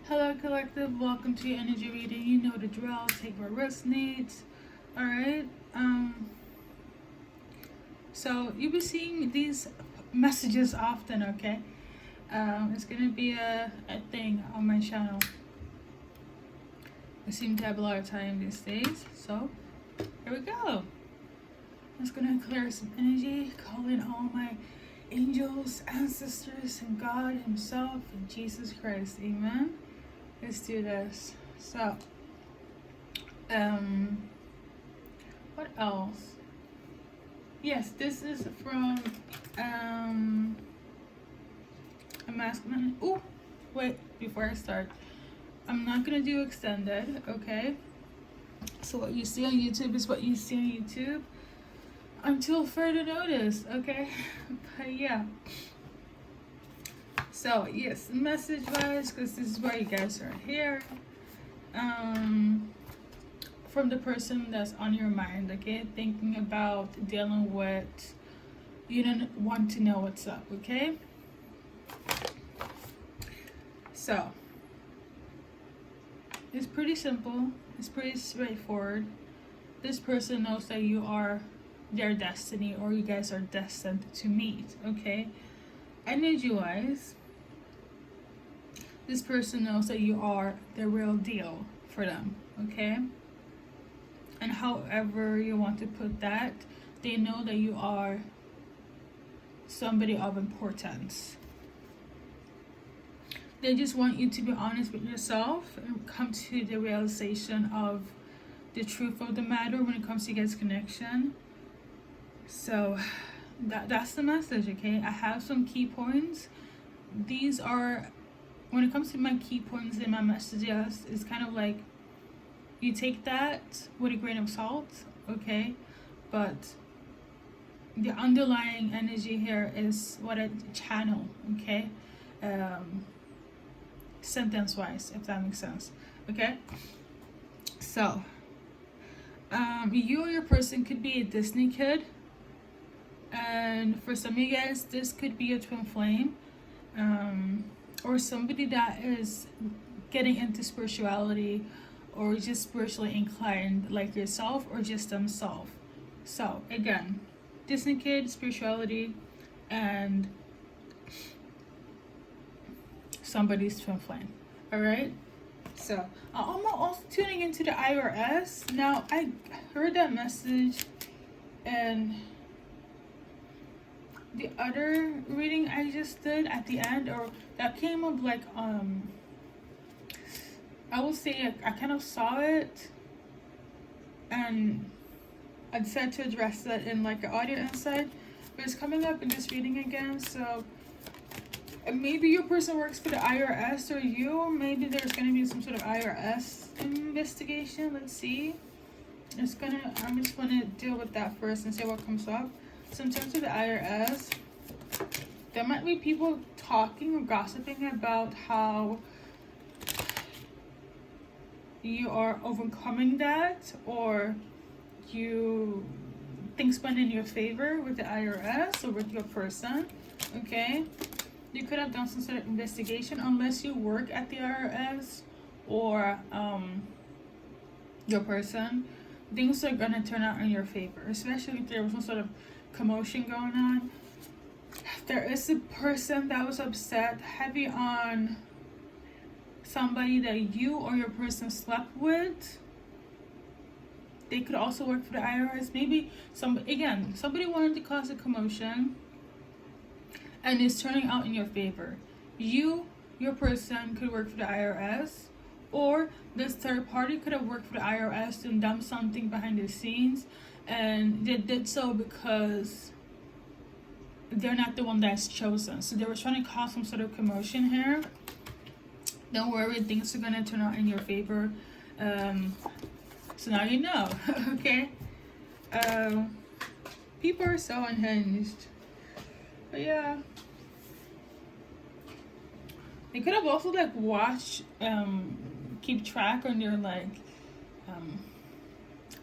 Hello, collective. Welcome to your energy reading. You know the drill. Take what resonates. All right. So you'll be seeing these messages often. Okay. It's gonna be a thing on my channel. I seem to have a lot of time these days. So here we go. I'm just gonna clear some energy. Call in all my angels, ancestors, and God Himself, and Jesus Christ. Amen. Let's do this. So, what else? Yes, this is from a masculine. Oh, wait! Before I start, I'm not gonna do extended. Okay. So what you see on YouTube is what you see on YouTube until further notice. Okay. But yeah. So yes, message wise, because this is why you guys are here. From the person that's on your mind, okay, thinking about dealing with, you don't want to know what's up, okay? So it's pretty simple. It's pretty straightforward. This person knows that you are their destiny, or you guys are destined to meet, okay? Energy wise, this person knows that you are the real deal for them, okay? And however you want to put that, they know that you are somebody of importance. They just want you to be honest with yourself and come to the realization of the truth of the matter when it comes to you guys' connection. So that's the message, okay? I have some key points. These are, when it comes to my key points in my messages, it's kind of like you take that with a grain of salt, okay? But the underlying energy here is what I channel, okay? Sentence wise, if that makes sense, okay? So you or your person could be a Disney kid, and for some of you guys this could be a twin flame, or somebody that is getting into spirituality or just spiritually inclined like yourself, or just themselves. So again, Disney kid, spirituality, and somebody's twin flame. All right. So I'm also tuning into the IRS. Now I heard that message and the other reading I just did at the end, or that came up like I will say I kind of saw it and I decided to address that in like an audio insight, but it's coming up in this reading again. So maybe your person works for the IRS, or maybe there's going to be some sort of IRS investigation. Let's see. I'm just going to deal with that first and see what comes up. So in terms of the IRS, there might be people talking or gossiping about how you are overcoming that, or you things went in your favor with the IRS or with your person, okay? You could have done some sort of investigation, unless you work at the IRS or your person. Things are gonna turn out in your favor, especially if there was some sort of commotion going on. There is a person that was upset heavy on somebody that you or your person slept with. They could also work for the IRS. Maybe somebody wanted to cause a commotion and it's turning out in your favor. Your person could work for the IRS, or this third party could have worked for the IRS and done something behind the scenes, and they did so because they're not the one that's chosen. So they were trying to cause some sort of commotion here. Don't worry, things are gonna turn out in your favor. So now you know, okay? People are so unhinged. But yeah. They could have also like watched, keep track on your like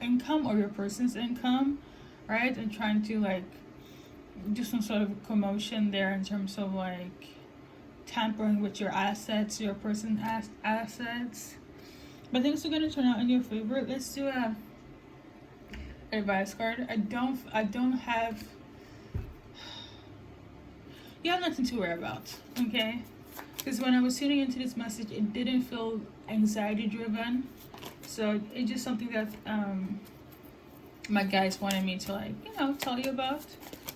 income, or your person's income, right? And trying to like do some sort of commotion there in terms of like tampering with your assets, your person's assets. But things are gonna turn out in your favor. Let's do a advice card. I don't have. You have nothing to worry about, okay? Because when I was tuning into this message, it didn't feel anxiety driven. So it's just something that my guys wanted me to, like, you know, tell you about.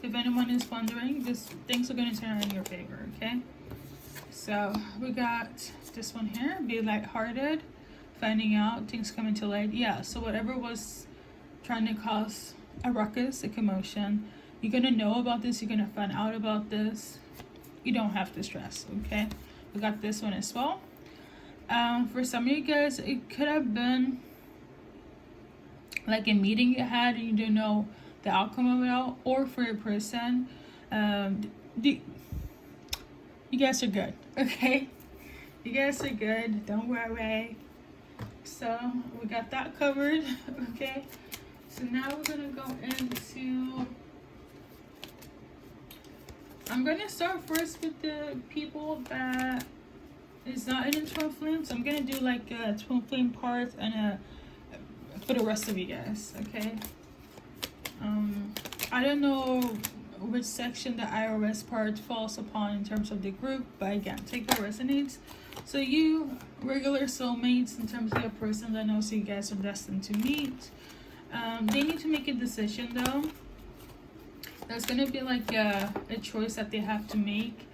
If anyone is wondering, things are going to turn out in your favor, okay? So we got this one here. Be lighthearted. Finding out. Things coming to light. Yeah, so whatever was trying to cause a ruckus, a commotion, you're going to know about this. You're going to find out about this. You don't have to stress, okay? We got this one as well. For some of you guys, it could have been like a meeting you had and you didn't know the outcome of it all. Or for your person, you guys are good, okay? You guys are good. Don't worry. So we got that covered, okay? So now we're gonna go into. I'm gonna start first with the people that is not in a twin flame. So I'm gonna do like a twin flame part and for the rest of you guys, okay? I don't know which section the IRS part falls upon in terms of the group, but again, take what resonates. So you regular soulmates, in terms of your person that knows you guys are destined to meet, they need to make a decision though. There's gonna be like a choice that they have to make.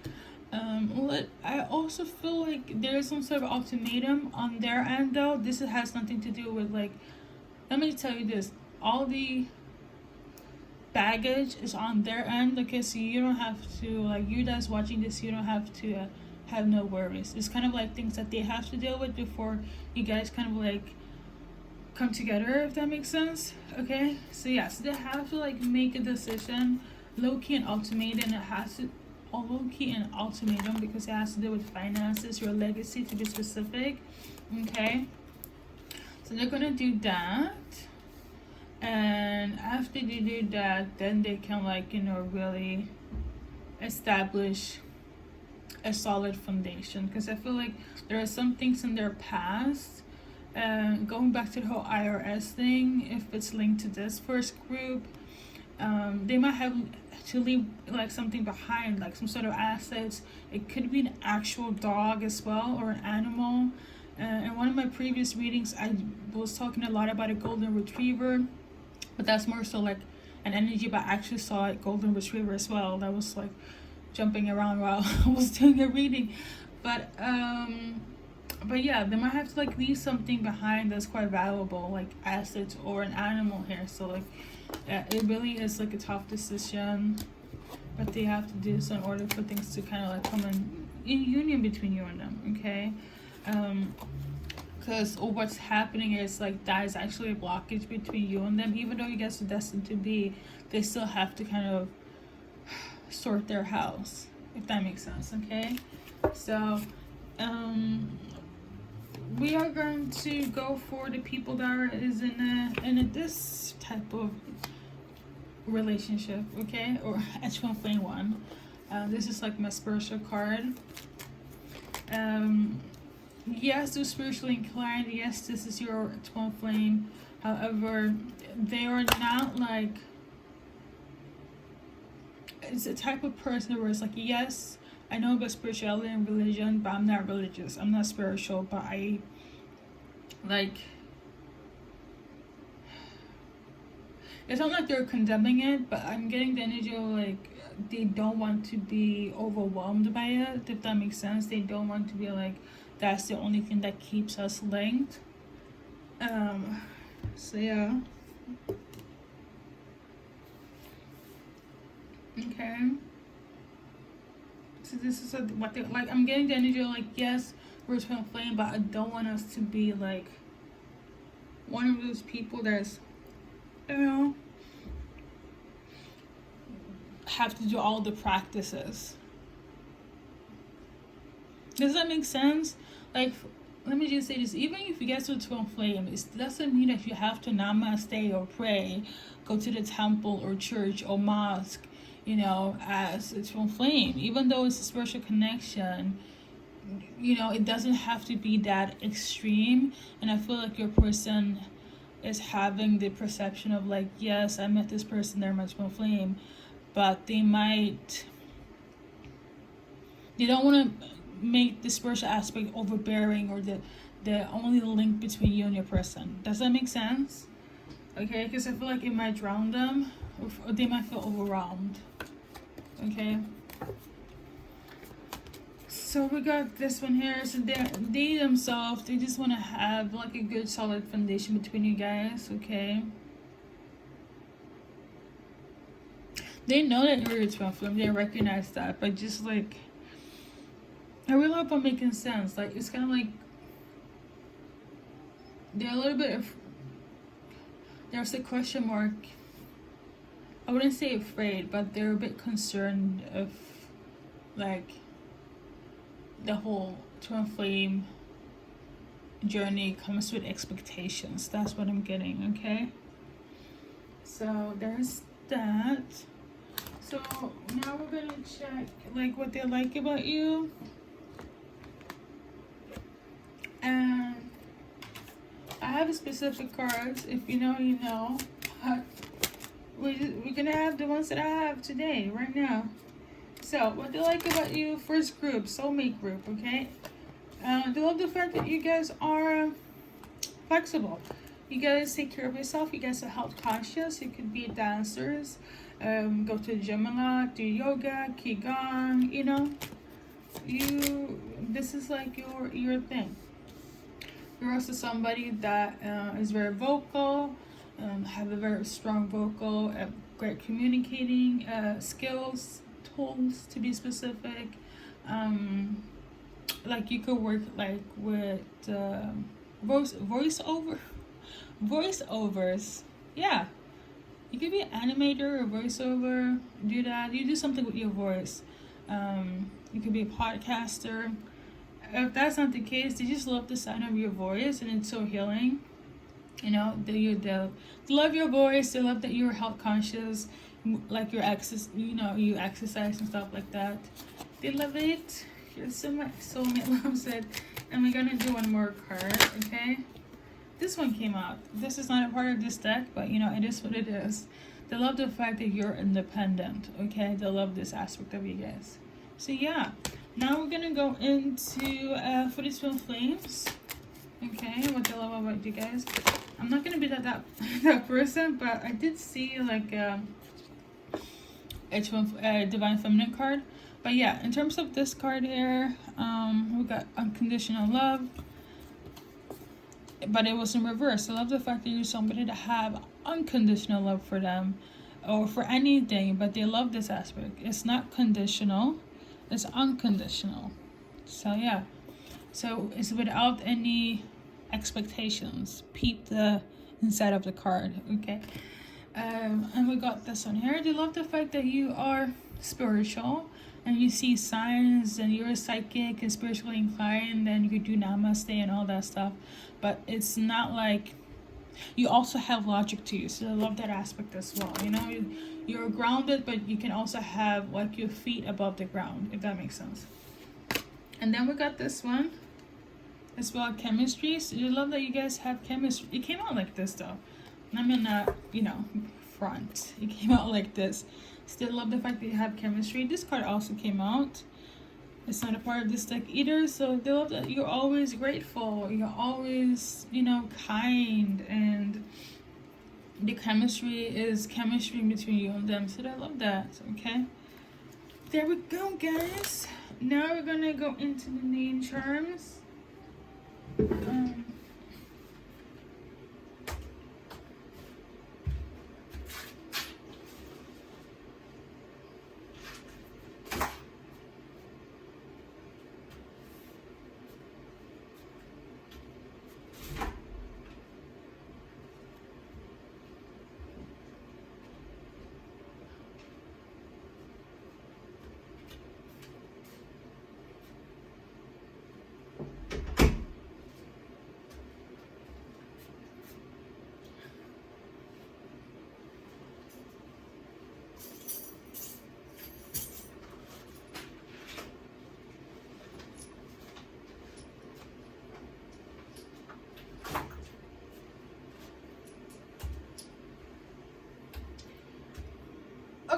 I also feel like there's some sort of ultimatum on their end though. This has nothing to do with, like, let me tell you this, all the baggage is on their end, okay? So you don't have to, like, you guys watching this, you don't have to have no worries. It's kind of like things that they have to deal with before you guys kind of like come together, if that makes sense, okay? So yeah, so they have to like make a decision, low-key and ultimatum. It has to, low-key and ultimatum, because it has to do with finances, your legacy, to be specific, okay? So they're gonna do that, and after they do that, then they can, like, you know, really establish a solid foundation. Because I feel like there are some things in their past, going back to the whole IRS thing, if it's linked to this first group, they might have to leave like something behind, like some sort of assets. It could be an actual dog as well, or an animal. In one of my previous readings, I was talking a lot about a golden retriever, but that's more so like an energy. But I actually saw a golden retriever as well that was like jumping around while I was doing a reading. But yeah, they might have to like leave something behind that's quite valuable, like assets or an animal here. So like it really is like a tough decision that they have to do so in order for things to kind of like come in union between you and them, okay? Because what's happening is like that is actually a blockage between you and them. Even though you guys are destined to be, they still have to kind of sort their house, if that makes sense, okay? So we are going to go for the people that is in this type of relationship, okay, or a twin flame one. This is like my spiritual card. Yes, they're spiritually inclined. Yes, this is your twin flame. However, they are not like, it's a type of person where it's like, yes, I know about spirituality and religion, but I'm not religious. I'm not spiritual, but I like, it's not like they're condemning it, but I'm getting the energy of like they don't want to be overwhelmed by it, if that makes sense. They don't want to be like, that's the only thing that keeps us linked. So yeah. Okay. So this is what they like. I'm getting the energy of like, yes, we're twin flame, but I don't want us to be like one of those people that's, you know, have to do all the practices. Does that make sense? Like, let me just say this, even if you get to a twin flame, it doesn't mean that you have to namaste or pray, go to the temple or church or mosque, you know, as a twin flame. Even though it's a spiritual connection, you know, it doesn't have to be that extreme. And I feel like your person is having the perception of like, yes, I met this person, they're my twin flame, but they don't want to make the spiritual aspect overbearing, or the only link between you and your person. Does that make sense? Okay, because I feel like it might drown them, or they might feel overwhelmed. Okay. So we got this one here. So they themselves, they just want to have like a good solid foundation between you guys. Okay. They know that you're a twin flame. They recognize that, but just like, I really hope I'm making sense. Like, it's kind of like they're a little bit of, there's a question mark. I wouldn't say afraid, but they're a bit concerned of like the whole twin flame journey comes with expectations. That's what I'm getting. Okay, so there's that. So now we're gonna check like what they like about you. And I have specific cards. If you know, you know. We're gonna have the ones that I have today, right now. So, what they like about you, first group, soulmate group, okay? They love the fact that you guys are flexible. You guys take care of yourself. You guys are health conscious. You could be dancers, go to the gym a lot, do yoga, qigong, you know. This is like your thing. You're also somebody that is very vocal, have a very strong vocal, great communicating skills, tools to be specific. Like you could work like with voiceovers. Yeah, you could be an animator or voiceover. Do that. You do something with your voice. You could be a podcaster. If that's not the case, they just love the sound of your voice, and it's so healing. You know, they love your voice. They love that you're health conscious, like you exercise and stuff like that. They love it. You're so much soulmate loves it. And we're gonna do one more card, okay? This one came out. This is not a part of this deck, but you know, it is what it is. They love the fact that you're independent, okay? They love this aspect of you guys. So yeah, now we're gonna go into for the twin flames. Okay, what they love about you guys. I'm not gonna be that person, but I did see like a divine feminine card. But yeah, in terms of this card here, we got unconditional love, but it was in reverse. I love the fact that you're somebody to have unconditional love for them, or for anything, but they love this aspect. It's not conditional, it's unconditional. So yeah, so it's without any expectations. Peep the inside of the card, okay? And we got this one here. They love the fact that you are spiritual and you see signs, and you're psychic and spiritually inclined, and you do namaste and all that stuff. But it's not like, you also have logic to you, so I love that aspect as well. You know, you're grounded, but you can also have like your feet above the ground, if that makes sense. And then we got this one as well, chemistry. So you love that you guys have chemistry. It came out like this though. I mean, you know, front. It came out like this. Still love the fact that you have chemistry. This card also came out. It's not a part of this deck either. So they love that you're always grateful. You're always, you know, kind. And the chemistry is chemistry between you and them. So I love that. Okay. There we go, guys. Now we're going to go into the name charms.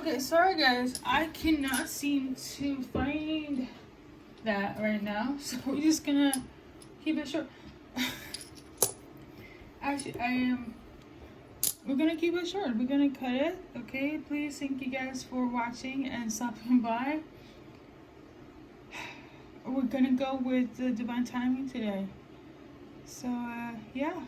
Okay, sorry guys, I cannot seem to find that right now, so we're just gonna keep it short. Actually, we're gonna keep it short. We're gonna cut it. Okay, please, thank you guys for watching and stopping by. We're gonna go with the divine timing today. So yeah.